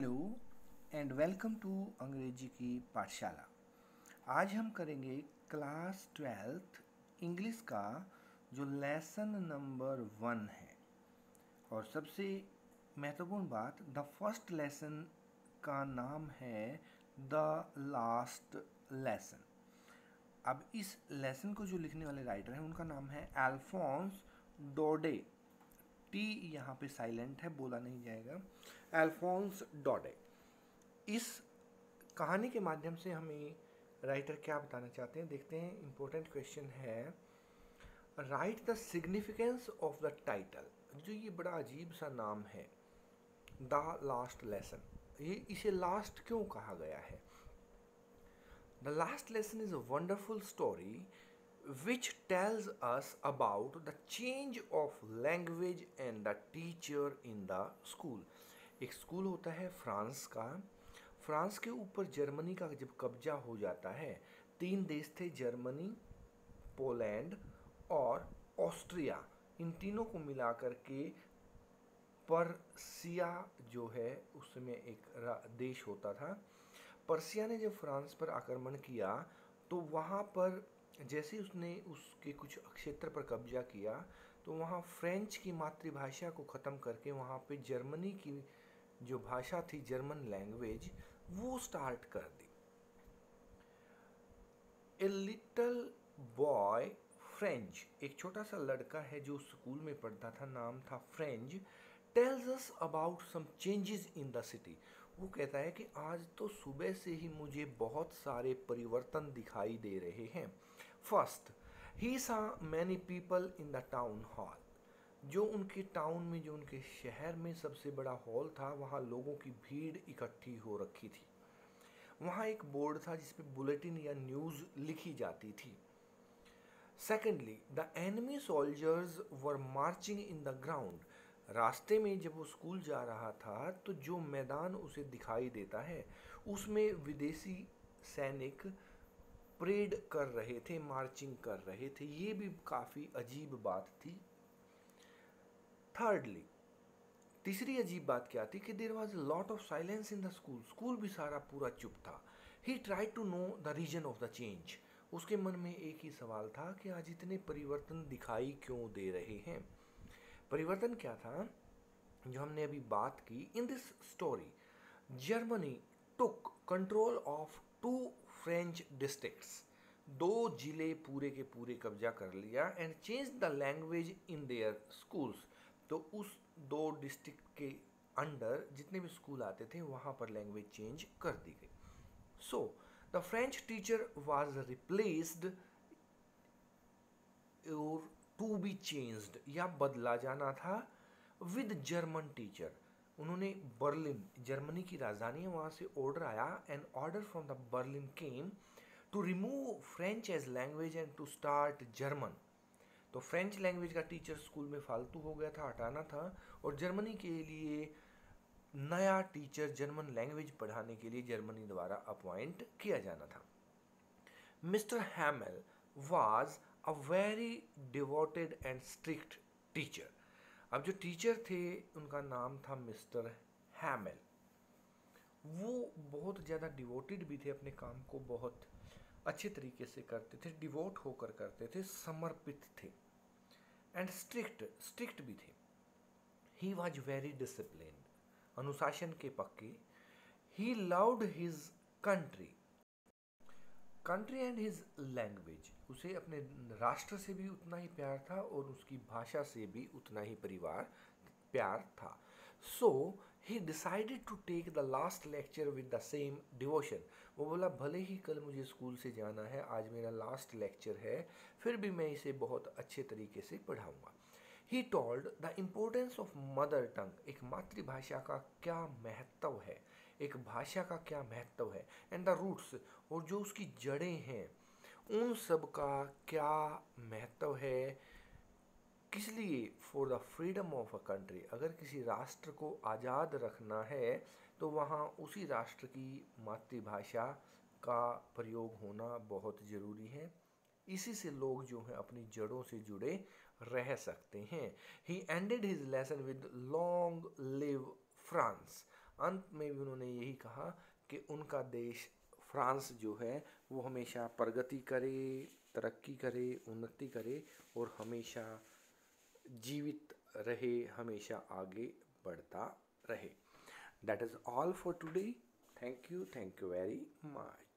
Hello and welcome to अंग्रेजी की पाठशाला। आज हम करेंगे क्लास 12th इंग्लिश का जो लेसन नंबर 1 है। और सबसे महत्वपूर्ण बात, द फर्स्ट लेसन का नाम है द लास्ट लेसन। अब इस लेसन को जो लिखने वाले राइटर हैं उनका नाम है अल्फोंस डोडे। टी यहाँ पे साइलेंट है, बोला नहीं जाएगा। अल्फोंस डोडे। इस कहानी के माध्यम से हमें राइटर क्या बताना चाहते हैं, देखते हैं। इम्पोर्टेंट क्वेश्चन है, right the significance of the title. जो ये बड़ा अजीब सा नाम है, द लास्ट लेसन, ये इसे लास्ट क्यों कहा गया है? The last lesson is a wonderful story which tells us about the change of language and the teacher in the school। एक स्कूल होता है फ्रांस का। फ्रांस के ऊपर जर्मनी का जब कब्जा हो जाता है, 3 देश थे, जर्मनी, पोलैंड और ऑस्ट्रिया। इन तीनों को मिलाकर के पर्सिया जो है उसमें एक देश होता था। पर्सिया ने जब फ्रांस पर आक्रमण किया तो वहाँ पर जैसे उसने उसके कुछ क्षेत्र पर कब्जा किया तो वहाँ फ्रेंच की मातृभाषा को ख़त्म करके वहाँ पे जर्मनी की जो भाषा थी, जर्मन लैंग्वेज, वो स्टार्ट कर दी। ए लिटल बॉय फ्रेंच, एक छोटा सा लड़का है जो स्कूल में पढ़ता था, नाम था French, tells us about some changes in the city. वो कहता है कि आज तो सुबह से ही मुझे बहुत सारे परिवर्तन दिखाई दे रहे हैं। फर्स्ट, ही सा many people in the town hall. जो उनके टाउन में, जो उनके शहर में सबसे बड़ा हॉल था, वहाँ लोगों की भीड़ इकट्ठी हो रखी थी। वहाँ एक बोर्ड था जिसपे बुलेटिन या न्यूज़ लिखी जाती थी। Secondly, the enemy soldiers were marching in the ground. रास्ते में जब वो स्कूल जा रहा था तो जो मैदान उसे दिखाई देता है उसमें विदेशी सैनिक परेड कर रहे थे, मार्चिंग कर रहे थे। ये भी काफ़ी अजीब बात थी। थर्डली, तीसरी अजीब बात क्या थी कि there was lot of silence in the school. School भी सारा पूरा चुप था। He try to know the reason of the change. उसके मन में एक ही सवाल था कि आज इतने परिवर्तन दिखाई क्यों दे रहे हैं। परिवर्तन क्या था जो हमने अभी बात की? In this story, Germany took control of 2 French districts. 2 जिले पूरे के पूरे कब्जा कर लिया। And change the language in their schools. तो उस 2 डिस्ट्रिक्ट के अंडर जितने भी स्कूल आते थे वहाँ पर लैंग्वेज चेंज कर दी गई। So the French teacher was replaced और टू बी चेंज्ड, या बदला जाना था, विद जर्मन टीचर। उन्होंने बर्लिन, जर्मनी की राजधानी है, वहाँ से ऑर्डर आया। An order from the Berlin came to remove French as language and to start German. तो फ्रेंच लैंग्वेज का टीचर स्कूल में फालतू हो गया था, हटाना था, और जर्मनी के लिए नया टीचर जर्मन लैंग्वेज पढ़ाने के लिए जर्मनी द्वारा अपॉइंट किया जाना था। Mister Hamel was a very devoted and strict teacher. अब जो टीचर थे उनका नाम था मिस्टर हैमेल। वो बहुत ज़्यादा डिवोटेड भी थे, अपने काम को बहुत अच्छे तरीके से करते थे, डिवोट होकर करते थे, समर्पित थे। एंड स्ट्रिक्ट भी थे। ही वॉज वेरी डिसिप्लिन्ड, अनुशासन के पक्के। He loved his country and his language. उसे अपने राष्ट्र से भी उतना ही प्यार था और उसकी भाषा से भी उतना ही प्यार था। So he decided to take the last lecture with the same devotion. वो बोला, भले ही कल मुझे स्कूल से जाना है, आज मेरा लास्ट लेक्चर है, फिर भी मैं इसे बहुत अच्छे तरीके से पढ़ाऊंगा। He told the importance of mother tongue. एक मातृभाषा का क्या महत्व है, एक भाषा का क्या महत्व है। एंड द रूट्स, और जो उसकी जड़ें हैं उन सब का क्या महत्व है। किस लिए? For the freedom of a country. अगर किसी राष्ट्र को आज़ाद रखना है तो वहाँ उसी राष्ट्र की मातृभाषा का प्रयोग होना बहुत ज़रूरी है। इसी से लोग जो हैं अपनी जड़ों से जुड़े रह सकते हैं। He ended his lesson with long live France. अंत में भी उन्होंने यही कहा कि उनका देश फ्रांस जो है वो हमेशा प्रगति करे, तरक्की करे, उन्नति करे और हमेशा जीवित रहे, हमेशा आगे बढ़ता रहे. That is all for today. Thank you very much.